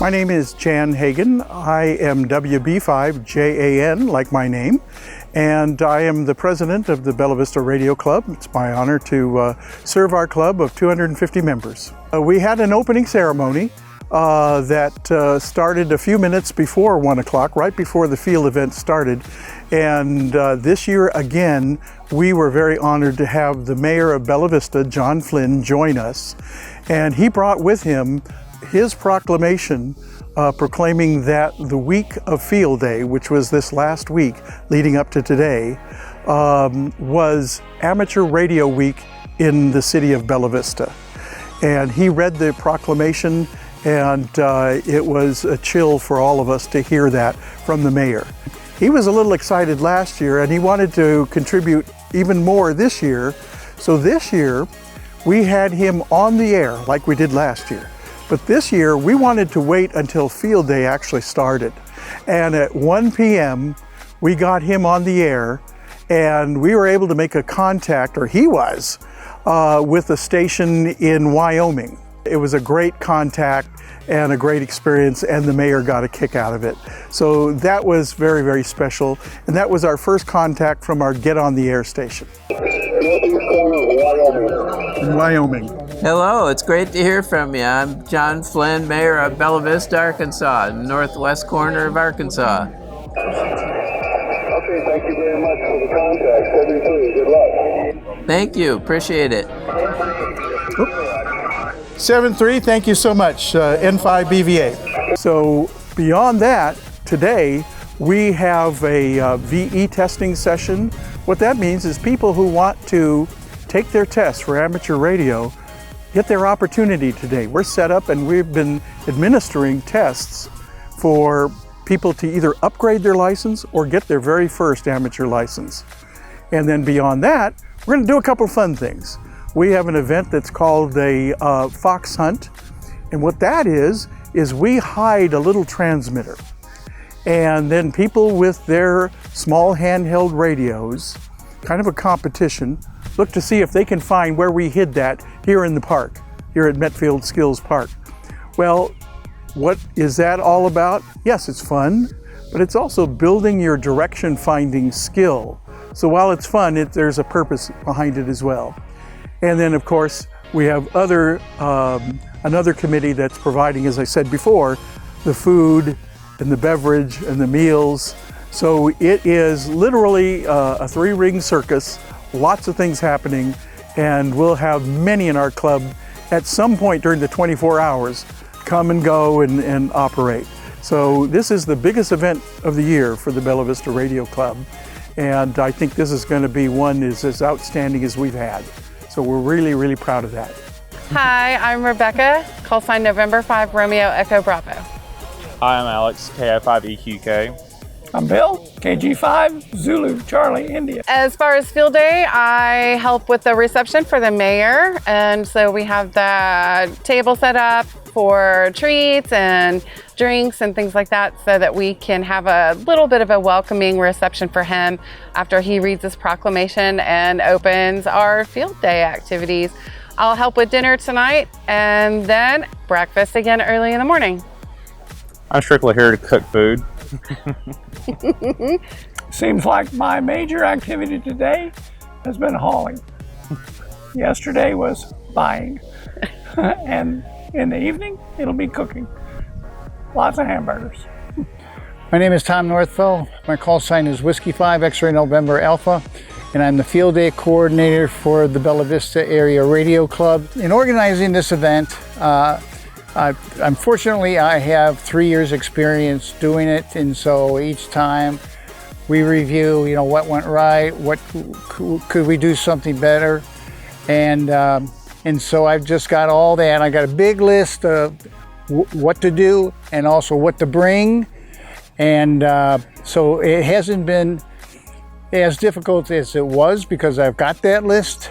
My name is Jan Hagen. I am WB5JAN, like my name, and I am the president of the Bella Vista Radio Club. It's my honor to serve our club of 250 members. We had an opening ceremony that started a few minutes before 1 o'clock, right before the field event started. And this year again, we were very honored to have the mayor of Bella Vista, John Flynn, join us. And he brought with him his proclamation proclaiming that the week of Field Day, which was this last week leading up to today, was Amateur Radio Week in the city of Bella Vista. And he read the proclamation, and it was a chill for all of us to hear that from the mayor. He was a little excited last year, and he wanted to contribute even more this year. So this year, we had him on the air like we did last year. But this year, we wanted to wait until Field Day actually started. And at 1 p.m., we got him on the air, and we were able to make a contact, or he was, with a station in Wyoming. It was a great contact and a great experience, and the mayor got a kick out of it. So that was very, very special. And that was our first contact from our Get on the Air station. In Wyoming. Hello, it's great to hear from you. I'm John Flynn, mayor of Bella Vista, Arkansas, northwest corner of Arkansas. Okay, thank you very much for the contact. 73, good luck. Thank you, appreciate it. 7-3, thank you so much, N5BVA. So beyond that, today we have a VE testing session. What that means is people who want to take their test for amateur radio get their opportunity today. We're set up and we've been administering tests for people to either upgrade their license or get their very first amateur license. And then beyond that, we're going to do a couple of fun things. We have an event that's called a Fox Hunt. And what that is we hide a little transmitter. And then people with their small handheld radios, kind of a competition, look to see if they can find where we hid that here in the park, here at Metfield Skills Park. Well, what is that all about? Yes, it's fun, but it's also building your direction finding skill. So while it's fun, there's a purpose behind it as well. And then of course, we have another committee that's providing, as I said before, the food and the beverage and the meals. So it is literally a three-ring circus, lots of things happening, and we'll have many in our club at some point during the 24 hours come and go and operate. So this is the biggest event of the year for the Bella Vista Radio Club. And I think this is going to be one is as outstanding as we've had. So we're really, really proud of that. Hi, I'm Rebecca, call sign November 5 Romeo Echo Bravo. Hi, I'm Alex, KI5EQK. I'm Bill, KG5 Zulu Charlie India. As far as Field Day, I help with the reception for the mayor. And so we have the table set up for treats and drinks and things like that so that we can have a little bit of a welcoming reception for him after he reads his proclamation and opens our Field Day activities. I'll help with dinner tonight and then breakfast again early in the morning. I'm strictly here to cook food. Seems like my major activity today has been hauling. Yesterday was buying. And in the evening, it'll be cooking. Lots of hamburgers. My name is Tom Northville. My call sign is Whiskey 5 X-Ray November Alpha, and I'm the Field Day Coordinator for the Bella Vista Area Radio Club. In organizing this event, unfortunately, I have 3 years experience doing it, and so each time we review, what went right, what could we do something better, and so I've just got all that. I got a big list of what to do and also what to bring, and so it hasn't been as difficult as it was because I've got that list.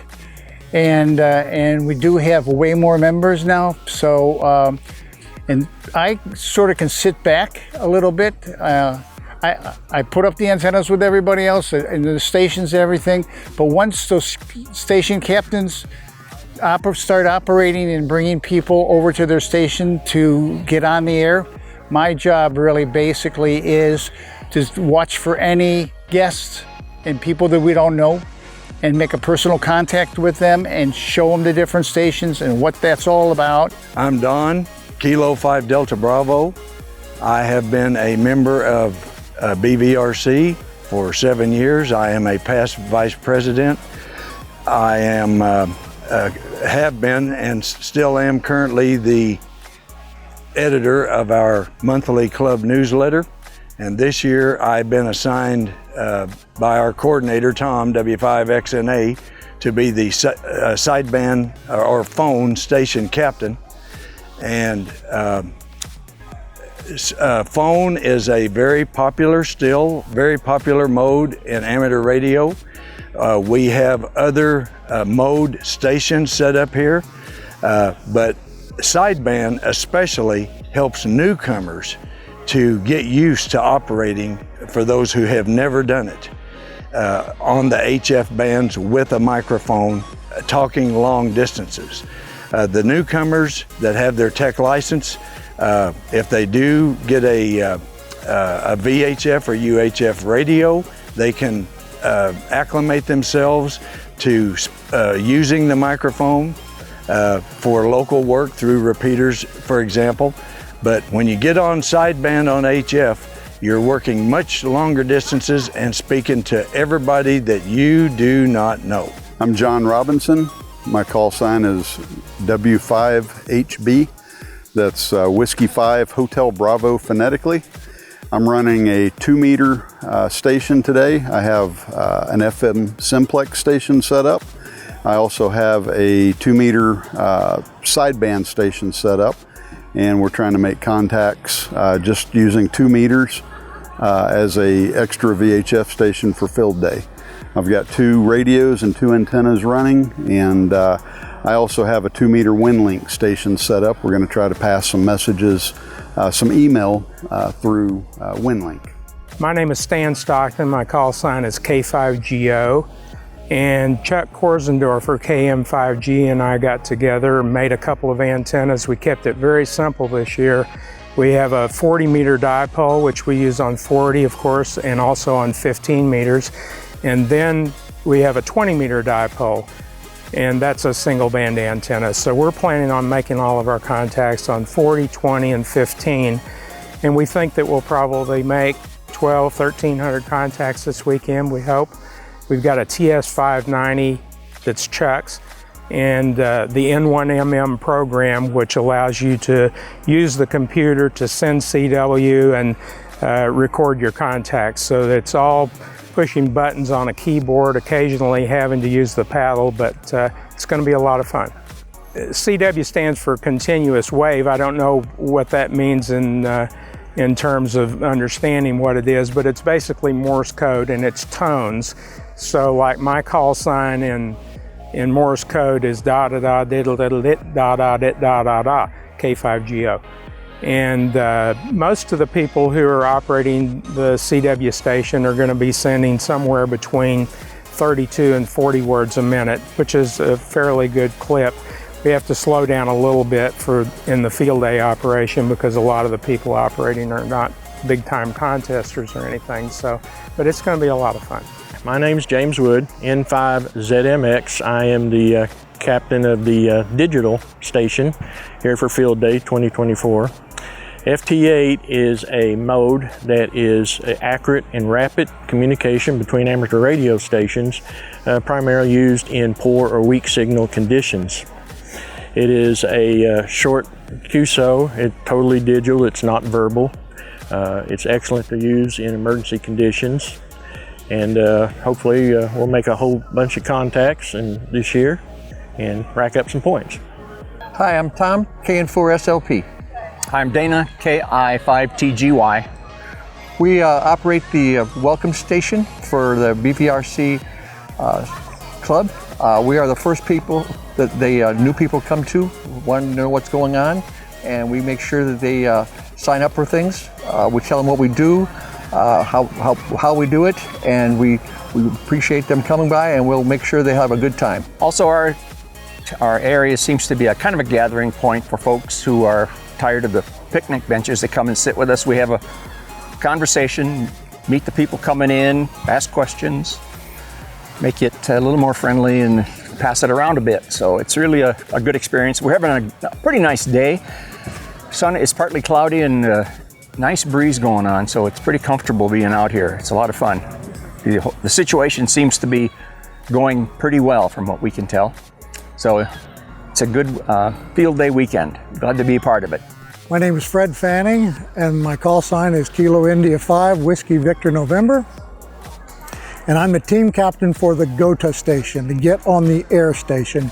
And we do have way more members now, so and I sort of can sit back a little bit. I put up the antennas with everybody else and the stations and everything, but once those station captains start operating and bringing people over to their station to get on the air, My job really basically is to watch for any guests and people that we don't know and make a personal contact with them and show them the different stations and what that's all about. I'm Don, Kilo 5 Delta Bravo. I have been a member of BVRC for 7 years. I am a past vice president. I am, have been and still am currently the editor of our monthly club newsletter. And this year I've been assigned by our coordinator, Tom, W5XNA, to be the sideband or phone station captain. And phone is a very popular mode in amateur radio. We have other mode stations set up here, but sideband especially helps newcomers to get used to operating for those who have never done it on the HF bands with a microphone, talking long distances. The newcomers that have their tech license, if they do get a VHF or UHF radio, they can acclimate themselves to using the microphone for local work through repeaters, for example. But when you get on sideband on HF, you're working much longer distances and speaking to everybody that you do not know. I'm John Robinson. My call sign is W5HB. That's Whiskey 5 Hotel Bravo phonetically. I'm running a 2-meter station today. I have an FM simplex station set up. I also have a 2-meter sideband station set up, and we're trying to make contacts just using 2 meters as a extra VHF station for field day. I've got 2 radios and 2 antennas running, and I also have a 2-meter WinLink station set up. We're going to try to pass some messages, some email through WinLink. My name is Stan Stockton. My call sign is K5GO. And Chuck Korsendorfer, KM5G, and I got together and made a couple of antennas. We kept it very simple this year. We have a 40-meter dipole, which we use on 40, of course, and also on 15 meters. And then we have a 20-meter dipole, and that's a single-band antenna. So we're planning on making all of our contacts on 40, 20, and 15. And we think that we'll probably make 1,300 contacts this weekend, we hope. We've got a TS590 that's Chuck's, and the N1MM program, which allows you to use the computer to send CW and record your contacts. So it's all pushing buttons on a keyboard, occasionally having to use the paddle, but it's going to be a lot of fun. CW stands for continuous wave. I don't know what that means in terms of understanding what it is, but it's basically Morse code and it's tones. So like my call sign in Morse code is da da da diddle diddle dit da da dit da da da, K5GO. And most of the people who are operating the CW station are going to be sending somewhere between 32 and 40 words a minute, which is a fairly good clip. We have to slow down a little bit in the field day operation because a lot of the people operating are not big time contesters or anything. So, but it's going to be a lot of fun. My name's James Wood, N5ZMX. I am the captain of the digital station here for Field Day 2024. FT8 is a mode that is accurate and rapid communication between amateur radio stations, primarily used in poor or weak signal conditions. It is a short QSO, it's totally digital, it's not verbal. It's excellent to use in emergency conditions. And hopefully we'll make a whole bunch of contacts this year and rack up some points. Hi, I'm Tom, KN4SLP. I'm Dana, KI5TGY. We operate the welcome station for the BVRC club. We are the first people that new people come to, want to know what's going on, and we make sure that they sign up for things. We tell them what we do, how we do it, and we appreciate them coming by, and we'll make sure they have a good time. Also, our area seems to be a kind of a gathering point for folks who are tired of the picnic benches that come and sit with us. We have a conversation, meet the people coming in, ask questions, make it a little more friendly and pass it around a bit. So it's really a good experience. We're having a pretty nice day. Sun is partly cloudy and a nice breeze going on, so it's pretty comfortable being out here. It's a lot of fun. The situation seems to be going pretty well from what we can tell. So it's a good field day weekend. Glad to be a part of it. My name is Fred Fanning, and my call sign is Kilo India 5, Whiskey Victor November. And I'm the team captain for the GOTA station, the Get on the Air station.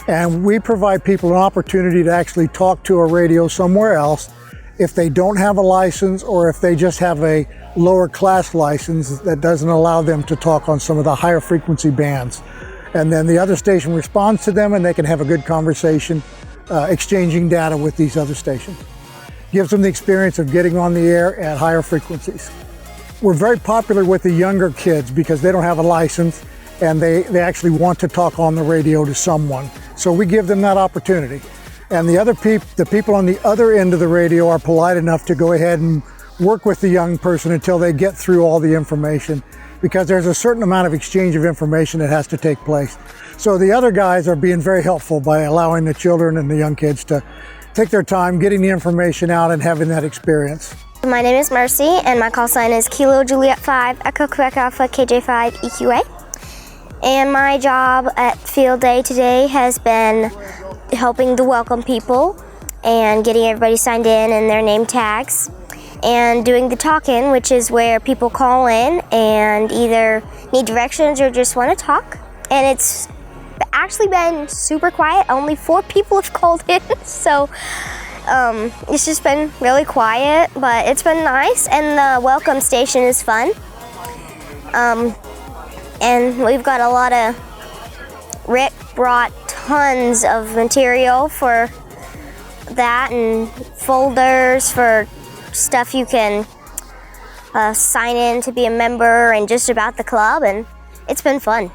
And we provide people an opportunity to actually talk to a radio somewhere else if they don't have a license or if they just have a lower class license that doesn't allow them to talk on some of the higher frequency bands. And then the other station responds to them and they can have a good conversation exchanging data with these other stations. Gives them the experience of getting on the air at higher frequencies. We're very popular with the younger kids because they don't have a license and they actually want to talk on the radio to someone. So we give them that opportunity. And the people on the other end of the radio are polite enough to go ahead and work with the young person until they get through all the information, because there's a certain amount of exchange of information that has to take place. So the other guys are being very helpful by allowing the children and the young kids to take their time getting the information out and having that experience. My name is Mercy, and my call sign is Kilo Juliet 5, Echo Quebec Alpha KJ5 EQA. And my job at Field Day today has been helping to welcome people and getting everybody signed in and their name tags, and doing the talk-in, which is where people call in and either need directions or just want to talk. And it's actually been super quiet. Only 4 people have called in, so it's just been really quiet, but it's been nice, and the welcome station is fun. And we've got a lot of, Rick brought tons of material for that and folders for stuff you can sign in to be a member and just about the club, and it's been fun.